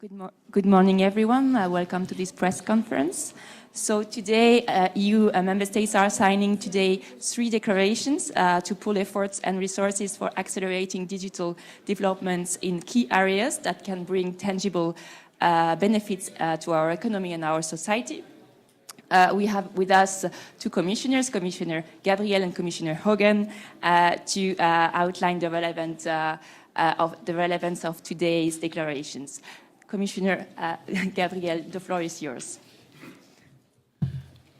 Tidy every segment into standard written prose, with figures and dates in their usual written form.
Good morning, everyone. Welcome to this press conference. So today, EU member states are signing today 3 declarations to pool efforts and resources for accelerating digital developments in key areas that can bring tangible benefits to our economy and our society. We have with us 2 commissioners, Commissioner Gabriel and Commissioner Hogan, to outline the relevance of today's declarations. Commissioner Gabriel, the floor is yours.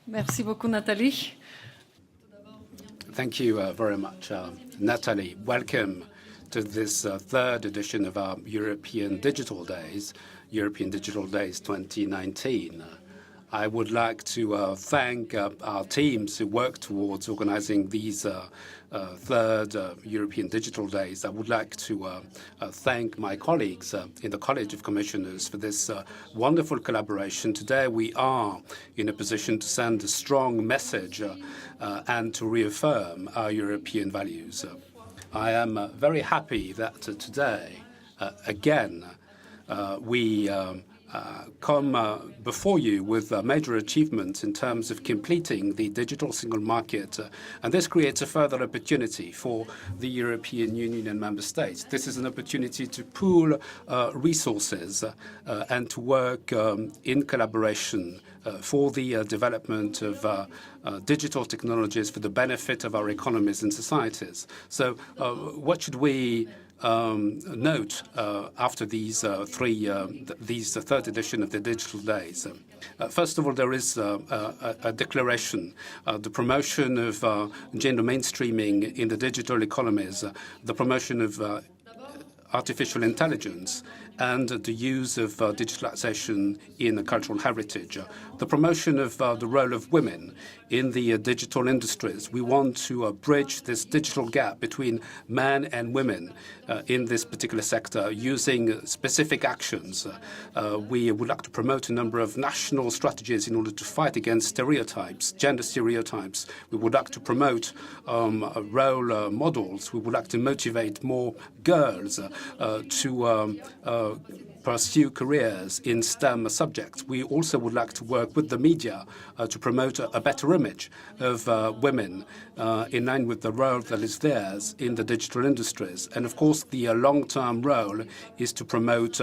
Merci beaucoup, Nathalie. Thank you very much, Nathalie. Welcome to this 3rd edition of our European Digital Days 2019. I would like to thank our teams who work towards organizing these 3rd European Digital Days. I would like to thank my colleagues in the College of Commissioners for this wonderful collaboration. Today we are in a position to send a strong message and to reaffirm our European values. I am very happy that today, again, we come before you with major achievements in terms of completing the digital single market. And this creates a further opportunity for the European Union and member states. This is an opportunity to pool resources and to work in collaboration for the development of digital technologies for the benefit of our economies and societies. So what should we note after these 3rd edition of the Digital Days? First of all, there is a declaration, the promotion of gender mainstreaming in the digital economies, the promotion of artificial intelligence, and the use of digitalization in cultural heritage, the promotion of the role of women in the digital industries. We want to bridge this digital gap between men and women in this particular sector using specific actions. We would like to promote a number of national strategies in order to fight against stereotypes, gender stereotypes. We would like to promote role models. We would like to motivate more girls to pursue careers in STEM subjects. We also would like to work with the media to promote a better image of women in line with the role that is theirs in the digital industries. And of course, the long-term role is to promote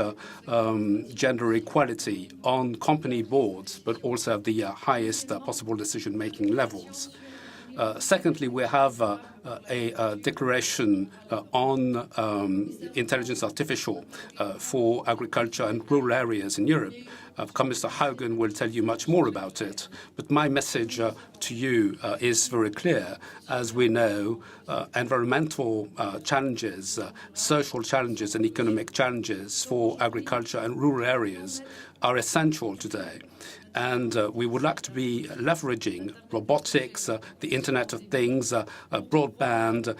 gender equality on company boards, but also at the highest possible decision-making levels. Secondly, we have a declaration on intelligence artificial for agriculture and rural areas in Europe. Commissioner Hogan will tell you much more about it. But my message to you is very clear. As we know, environmental challenges, social challenges, and economic challenges for agriculture and rural areas are essential today. And we would like to be leveraging robotics, the Internet of Things, broadband,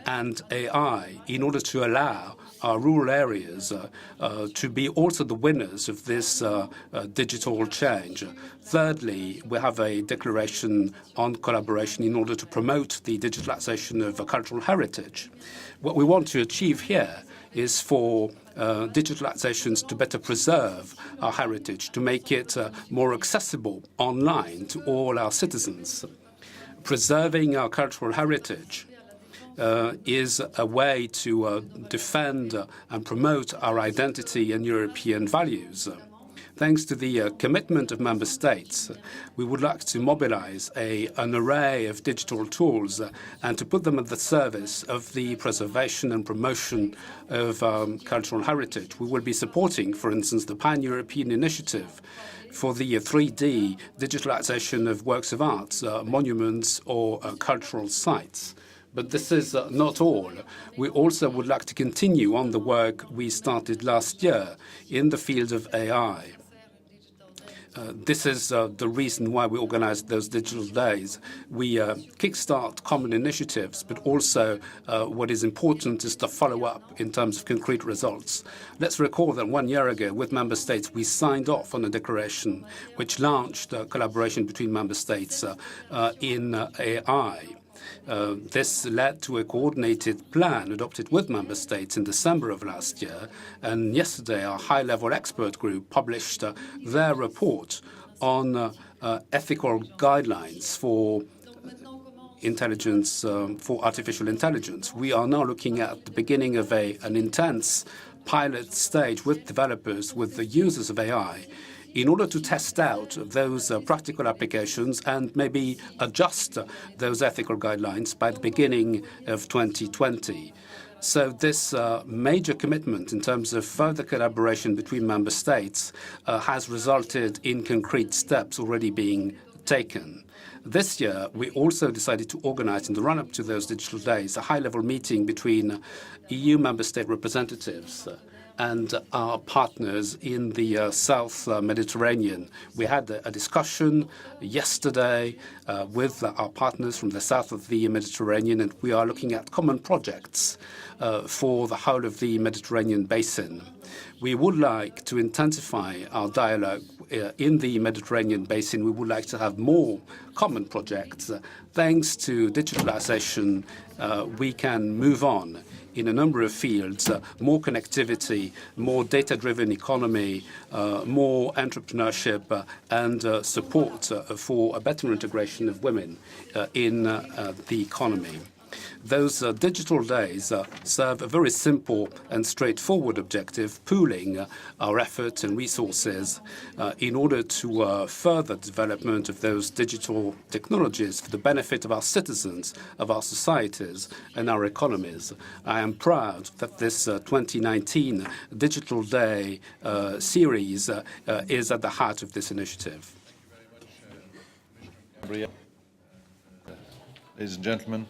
and AI in order to allow our rural areas to be also the winners of this digital change. Thirdly, we have a declaration on collaboration in order to promote the digitalization of cultural heritage. What we want to achieve here is for digitalizations to better preserve our heritage, to make it more accessible online to all our citizens. Preserving our cultural heritage is a way to defend and promote our identity and European values. Thanks to the commitment of member states, we would like to mobilize an array of digital tools and to put them at the service of the preservation and promotion of cultural heritage. We will be supporting, for instance, the Pan-European Initiative for the 3D digitalization of works of art, monuments, or cultural sites. But this is not all. We also would like to continue on the work we started last year in the field of AI. This is the reason why we organized those digital days. We kickstart common initiatives, but also what is important is to follow up in terms of concrete results. Let's recall that 1 year ago, with member states, we signed off on a declaration which launched collaboration between member states in AI. This led to a coordinated plan adopted with member states in December of last year. And yesterday, our high-level expert group published their report on ethical guidelines for intelligence, for artificial intelligence. We are now looking at the beginning of an intense pilot stage with developers, with the users of AI, in order to test out those practical applications and maybe adjust those ethical guidelines by the beginning of 2020. So this major commitment in terms of further collaboration between member states has resulted in concrete steps already being taken. This year, we also decided to organize, in the run-up to those digital days, a high-level meeting between EU member state representatives and our partners in the South Mediterranean. We had a discussion yesterday with our partners from the south of the Mediterranean, and we are looking at common projects for the whole of the Mediterranean basin. We would like to intensify our dialogue in the Mediterranean basin. We would like to have more common projects. Thanks to digitalization, we can move on in a number of fields, more connectivity, more data-driven economy, more entrepreneurship, and support for a better integration of women in the economy. Those digital days serve a very simple and straightforward objective, pooling our efforts and resources in order to further development of those digital technologies for the benefit of our citizens, of our societies, and our economies. I am proud that this 2019 Digital Day series is at the heart of this initiative. Mariya. Ladies and gentlemen,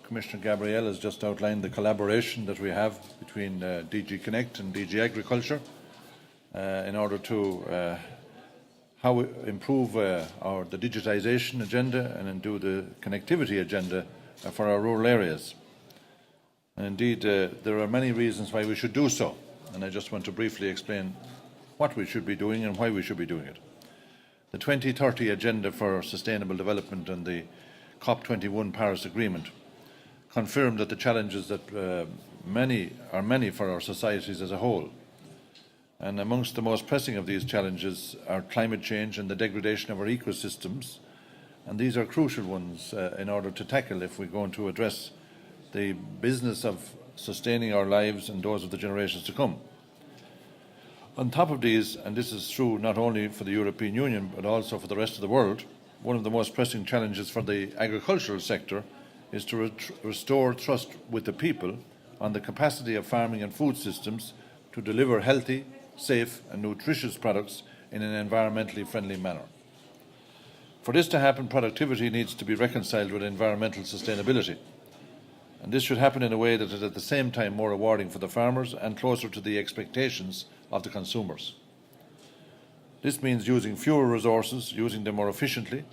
Commissioner Gabriel has just outlined the collaboration that we have between DG Connect and DG Agriculture in order to how we improve the digitisation agenda and do the connectivity agenda for our rural areas. And indeed, there are many reasons why we should do so, and I just want to briefly explain what we should be doing and why we should be doing it. The 2030 Agenda for Sustainable Development and the COP21 Paris Agreement confirmed that the challenges that many for our societies as a whole. And amongst the most pressing of these challenges are climate change and the degradation of our ecosystems. And these are crucial ones in order to tackle if we're going to address the business of sustaining our lives and those of the generations to come. On top of these, and this is true not only for the European Union but also for the rest of the world, one of the most pressing challenges for the agricultural sector is to restore trust with the people on the capacity of farming and food systems to deliver healthy, safe and nutritious products in an environmentally friendly manner. For this to happen, productivity needs to be reconciled with environmental sustainability. And this should happen in a way that is at the same time more rewarding for the farmers and closer to the expectations of the consumers. This means using fewer resources, using them more efficiently,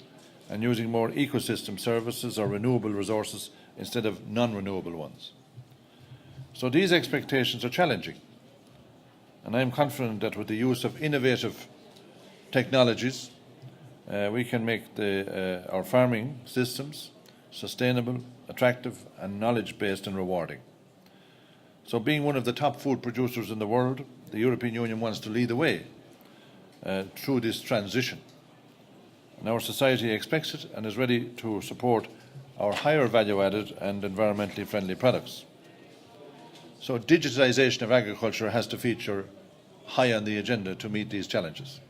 and using more ecosystem services or renewable resources instead of non-renewable ones. So these expectations are challenging, and I am confident that with the use of innovative technologies, we can make our farming systems sustainable, attractive, and knowledge-based and rewarding. So being one of the top food producers in the world, the European Union wants to lead the way through this transition. And our society expects it and is ready to support our higher value-added and environmentally friendly products. So digitisation of agriculture has to feature high on the agenda to meet these challenges.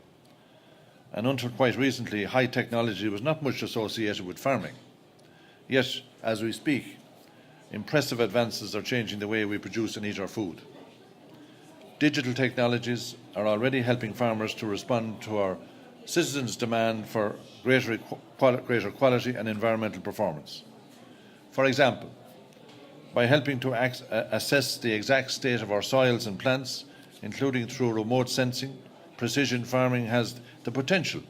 And until quite recently, high technology was not much associated with farming. Yet, as we speak, impressive advances are changing the way we produce and eat our food. Digital technologies are already helping farmers to respond to our citizens' demand for greater quality and environmental performance. For example, by helping to assess the exact state of our soils and plants, including through remote sensing, precision farming has the potential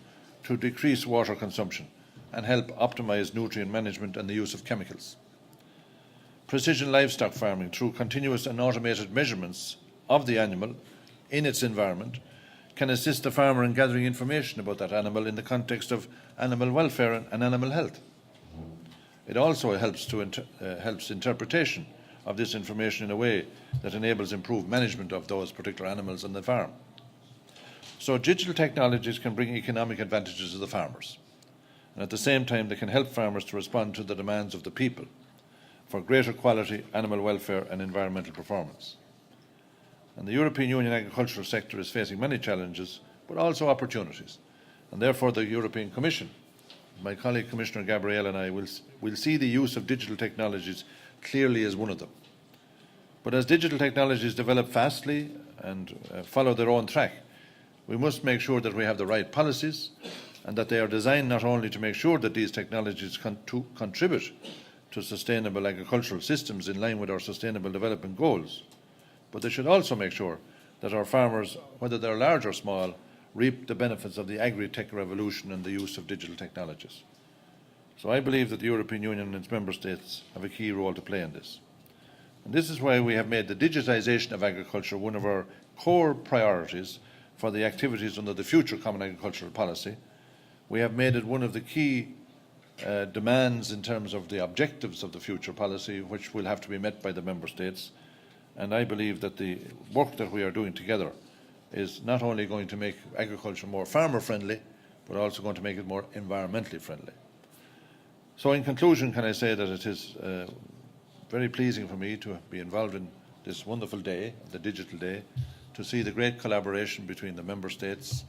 to decrease water consumption and help optimise nutrient management and the use of chemicals. Precision livestock farming, through continuous and automated measurements of the animal in its environment, can assist the farmer in gathering information about that animal in the context of animal welfare and animal health. it also helps interpretation of this information in a way that enables improved management of those particular animals on the farm. So digital technologies can bring economic advantages to the farmers, and at the same time they can help farmers to respond to the demands of the people for greater quality, animal welfare and environmental performance. And the European Union agricultural sector is facing many challenges, but also opportunities. And therefore the European Commission, my colleague Commissioner Gabriel and I will see the use of digital technologies clearly as one of them. But as digital technologies develop fastly and follow their own track, we must make sure that we have the right policies and that they are designed not only to make sure that these technologies contribute to sustainable agricultural systems in line with our sustainable development goals, but they should also make sure that our farmers, whether they're large or small, reap the benefits of the agri-tech revolution and the use of digital technologies. So I believe that the European Union and its member states have a key role to play in this. And this is why we have made the digitisation of agriculture one of our core priorities for the activities under the future Common Agricultural Policy. We have made it one of the key demands in terms of the objectives of the future policy, which will have to be met by the member states. And I believe that the work that we are doing together is not only going to make agriculture more farmer friendly, but also going to make it more environmentally friendly. So in conclusion, can I say that it is very pleasing for me to be involved in this wonderful day, the Digital Day, to see the great collaboration between the member states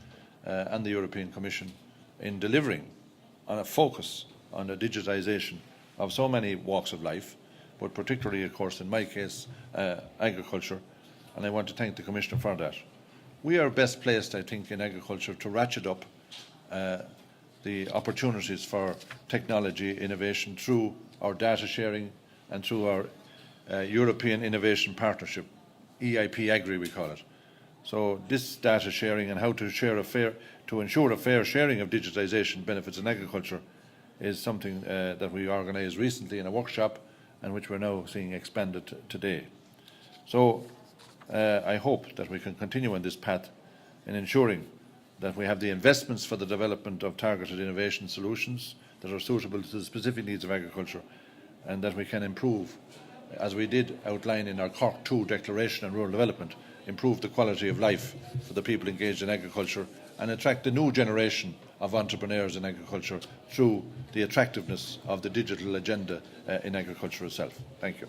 and the European Commission in delivering on a focus on the digitisation of so many walks of life, but particularly, of course, in my case, agriculture, and I want to thank the Commissioner for that. We are best placed, I think, in agriculture to ratchet up the opportunities for technology innovation through our data sharing and through our European Innovation Partnership, EIP Agri we call it. So this data sharing and how to ensure a fair sharing of digitisation benefits in agriculture is something that we organised recently in a workshop and which we're now seeing expanded today. So I hope that we can continue on this path in ensuring that we have the investments for the development of targeted innovation solutions that are suitable to the specific needs of agriculture, and that we can improve, as we did outline in our Cork II Declaration on Rural Development, improve the quality of life for the people engaged in agriculture and attract the new generation of entrepreneurs in agriculture through the attractiveness of the digital agenda in agriculture itself. Thank you.